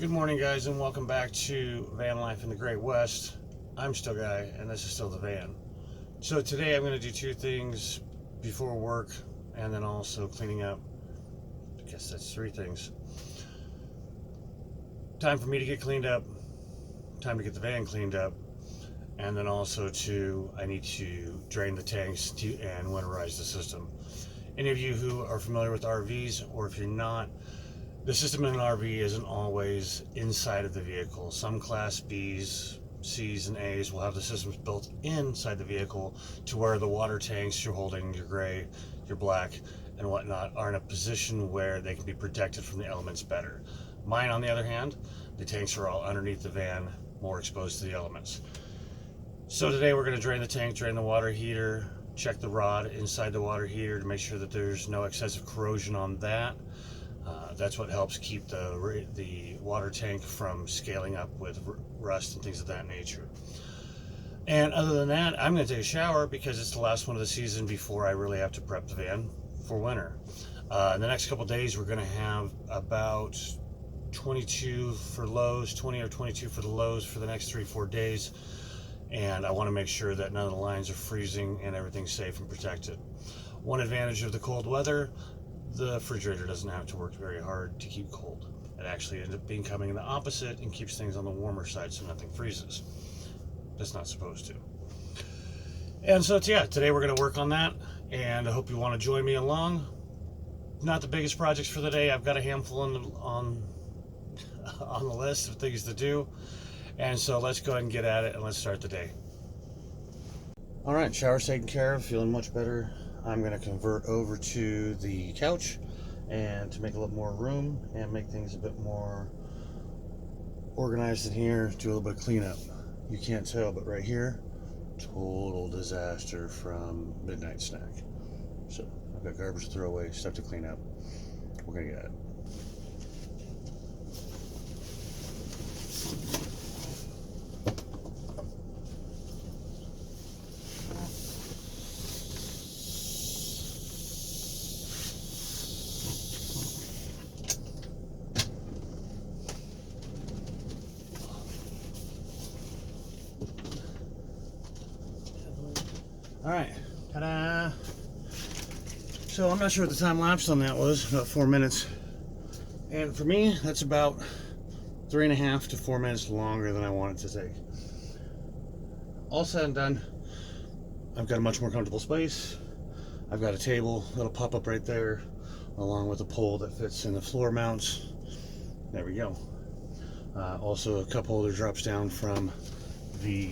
Good morning, guys, and welcome back to Vanlife in the Great West. I'm still Guy, and this is still the van. So today I'm going to do two things before work, and then also cleaning up. I guess that's three things. Time for me to get cleaned up, time to get the van cleaned up, and then also I need to drain the tanks and winterize the system. Any of you who are familiar with RVs, or if you're not, the system in an RV isn't always inside of the vehicle. Some Class Bs, Cs, and As will have the systems built inside the vehicle to where the water tanks you're holding, your gray, your black, and whatnot, are in a position where they can be protected from the elements better. Mine, on the other hand, the tanks are all underneath the van, more exposed to the elements. So today we're going to drain the tank, drain the water heater, check the rod inside the water heater to make sure that there's no excessive corrosion on that. That's what helps keep the water tank from scaling up with rust and things of that nature. And other than that, I'm going to take a shower because it's the last one of the season before I really have to prep the van for winter. In the next couple days, we're going to have about 22 for lows, 20 or 22 for the lows for the next 3-4 days. And I want to make sure that none of the lines are freezing and everything's safe and protected. One advantage of the cold weather, the refrigerator doesn't have to work very hard to keep cold. It actually ends up becoming the opposite and keeps things on the warmer side so nothing freezes. That's not supposed to. And so yeah, today we're going to work on that, and I hope you want to join me along. Not the biggest projects for the day. I've got a handful on the list of things to do, and so let's go ahead and get at it and let's start the day. All right, shower's taken care of, feeling much better. I'm going to convert over to the couch and to make a little more room and make things a bit more organized in here, do a little bit of cleanup. You can't tell, but right here, total disaster from midnight snack. So I've got garbage to throw away, stuff to clean up. We're going to get at it. Alright, ta-da! So I'm not sure what the time lapse on that was, about 4 minutes. And for me, that's about 3.5 to 4 minutes longer than I want it to take. All said and done, I've got a much more comfortable space. I've got a table that'll pop up right there, along with a pole that fits in the floor mounts. There we go. Also, a cup holder drops down from the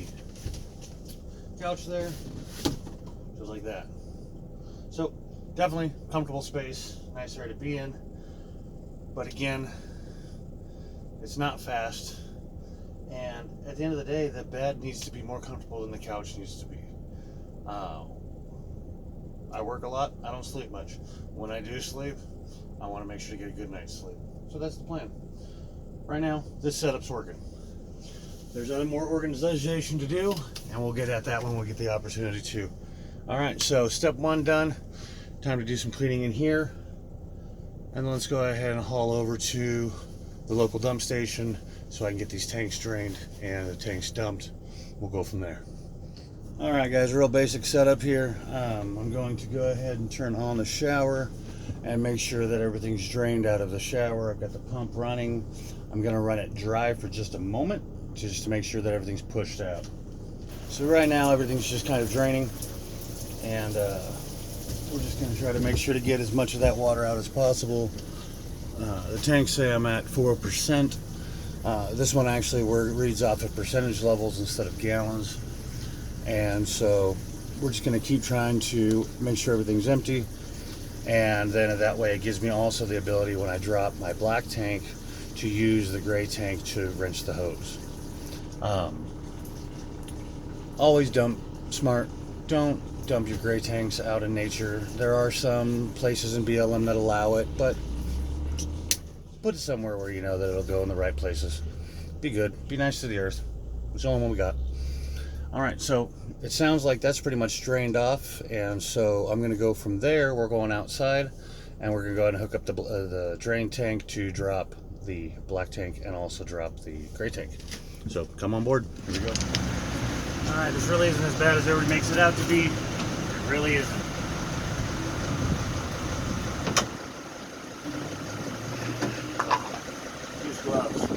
couch there, just like that. So definitely comfortable space, nice area to be in, but again, it's not fast, and at the end of the day, the bed needs to be more comfortable than the couch needs to be. I work a lot, I don't sleep much. When I do sleep, I want to make sure to get a good night's sleep. So that's the plan. Right now, this setup's working. There's other more organization to do, and we'll get at that when we get the opportunity to. All right, so step one done. Time to do some cleaning in here. And then let's go ahead and haul over to the local dump station so I can get these tanks drained and the tanks dumped. We'll go from there. All right, guys, real basic setup here. I'm going to go ahead and turn on the shower and make sure that everything's drained out of the shower. I've got the pump running. I'm gonna run it dry for just a moment, just to make sure that everything's pushed out. So right now everything's just kind of draining, and we're just going to try to make sure to get as much of that water out as possible. The tanks say I'm at 4%. This one actually reads off at percentage levels instead of gallons, and so we're just going to keep trying to make sure everything's empty, and then that way it gives me also the ability when I drop my black tank to use the gray tank to rinse the hose. Always dump smart. Don't dump your gray tanks out in nature. There are some places in BLM that allow it, but put it somewhere where you know that it'll go in the right places. Be good. Be nice to the earth. It's the only one we got. Alright, so it sounds like that's pretty much drained off, and so I'm going to go from there. We're going outside, and we're going to go ahead and hook up the drain tank to drop the black tank and also drop the gray tank. So come on board. Here we go. Alright, this really isn't as bad as everybody makes it out to be. It really isn't. Use gloves.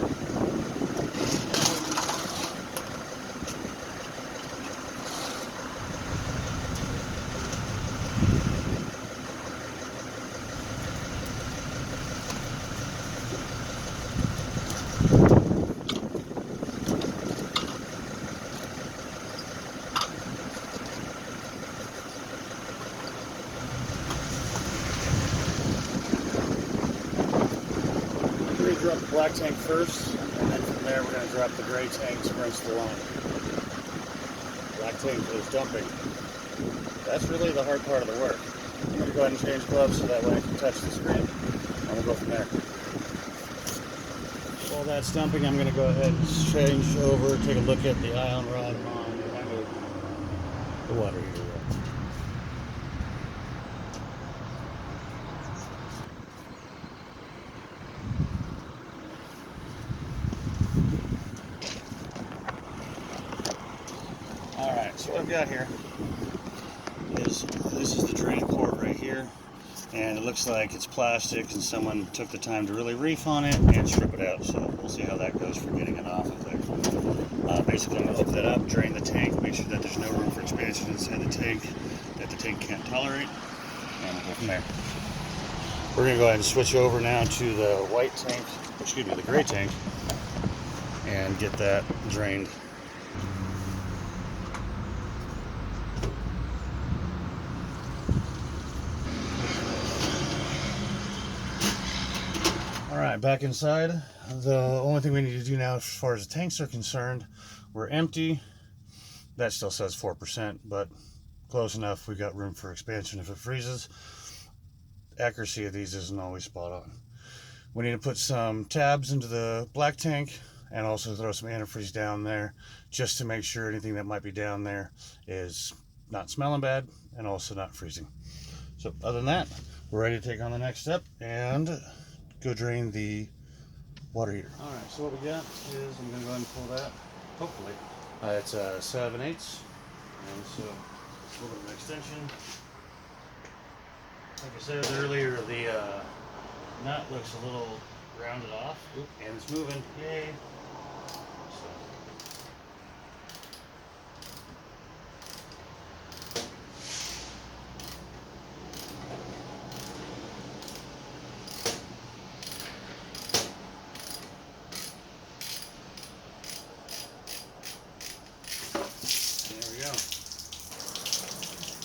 Drop the black tank first, and then from there we're going to drop the gray tank to rinse the line. Black tank is dumping. That's really the hard part of the work. I'm going to go ahead and change gloves so that way I can touch the screen, and we'll go from there. While that's dumping, I'm going to go ahead and change over, take a look at the ion rod on the water heater. Alright, so what I've got here is, this is the drain port right here, and it looks like it's plastic and someone took the time to really reef on it and strip it out, so we'll see how that goes for getting it off of there. Basically I'm going to open that up, drain the tank, make sure that there's no room for expansion inside the tank that the tank can't tolerate, and we'll go from there. We're going to go ahead and switch over now to the white tank, excuse me, the gray tank, and get that drained. Alright, back inside. The only thing we need to do now as far as the tanks are concerned, we're empty. That still says 4%, but close enough. We've got room for expansion if it freezes. Accuracy of these isn't always spot on. We need to put some tabs into the black tank and also throw some antifreeze down there just to make sure anything that might be down there is not smelling bad and also not freezing. So other than that, we're ready to take on the next step and go drain the water heater. Alright, so what we got is, I'm going to go ahead and pull that, hopefully. It's a 7/8, and so a little bit of an extension. Like I said earlier, the nut looks a little rounded off. Oop, and it's moving, yay! So.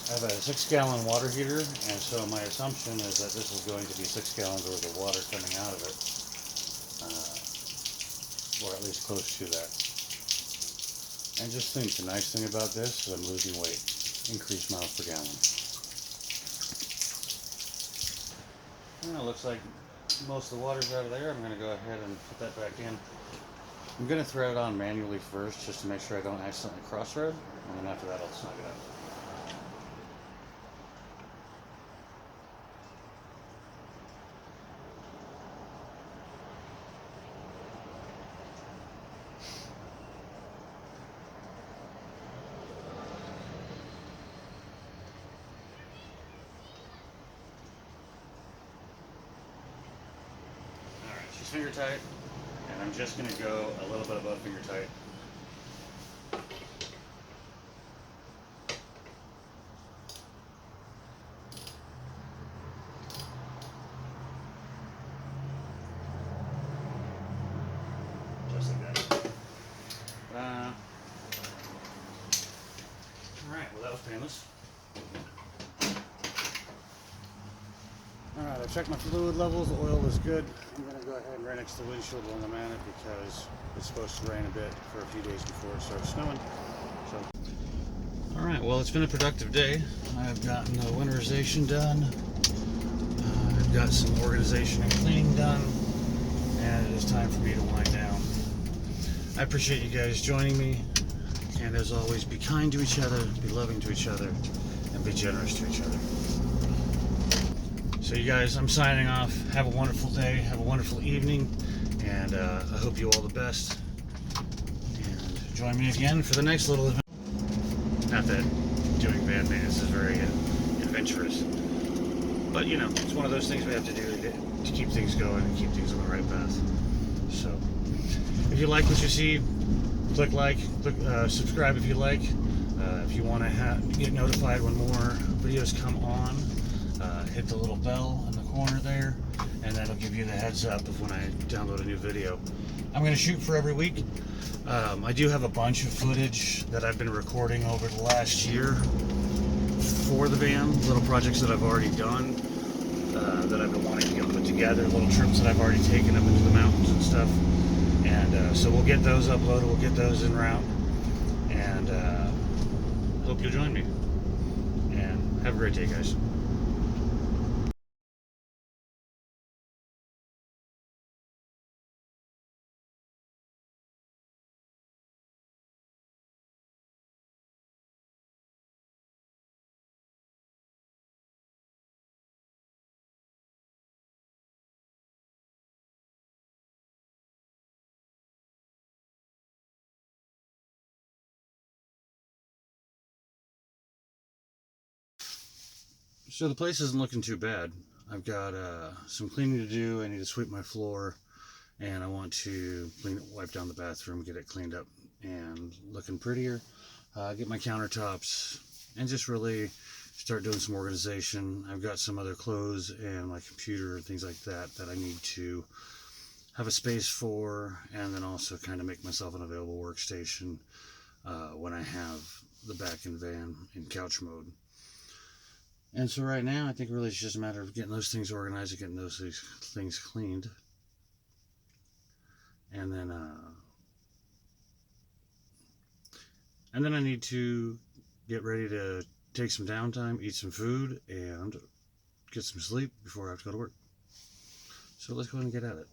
I have a 6-gallon water heater, and so my assumption is that this is going to be 6 gallons worth of water coming out of it, or at least close to that. And just think, the nice thing about this is I'm losing weight, increased miles per gallon. And it looks like most of the water's out of there. I'm going to go ahead and put that back in. I'm going to thread it on manually first, just to make sure I don't accidentally cross-thread, and then after that I'll snug it up. She's finger tight, and I'm just going to go a little bit above finger tight. Just like that. Alright, well that was painless. Alright, I checked my fluid levels, the oil is good. I'm going to go ahead and right next to the windshield while I'm at it because it's supposed to rain a bit for a few days before it starts snowing. So, alright, well it's been a productive day. I've gotten the winterization done. I've got some organization and cleaning done. And it is time for me to wind down. I appreciate you guys joining me. And as always, be kind to each other, be loving to each other, and be generous to each other. So you guys, I'm signing off. Have a wonderful day, have a wonderful evening, And I hope you all the best. And join me again for the next little event. Not that doing van maintenance is very adventurous, but you know, it's one of those things we have to do to keep things going and keep things on the right path. So, if you like what you see, click like, subscribe if you like. If you want to get notified when more videos come on, hit the little bell in the corner there, and that'll give you the heads up of when I download a new video. I'm going to shoot for every week. I do have a bunch of footage that I've been recording over the last year for the van, little projects that I've already done, that I've been wanting to get put together, little trips that I've already taken up into the mountains and stuff. And so we'll get those uploaded, we'll get those en route, and hope you'll join me. And have a great day, guys. So the place isn't looking too bad. I've got some cleaning to do. I need to sweep my floor, and I want to wipe down the bathroom, get it cleaned up and looking prettier. Get my countertops, and just really start doing some organization. I've got some other clothes and my computer and things like that that I need to have a space for, and then also kind of make myself an available workstation when I have the back in van in couch mode. And so right now, I think really it's just a matter of getting those things organized and getting those things cleaned. And then I need to get ready to take some downtime, eat some food, and get some sleep before I have to go to work. So let's go ahead and get at it.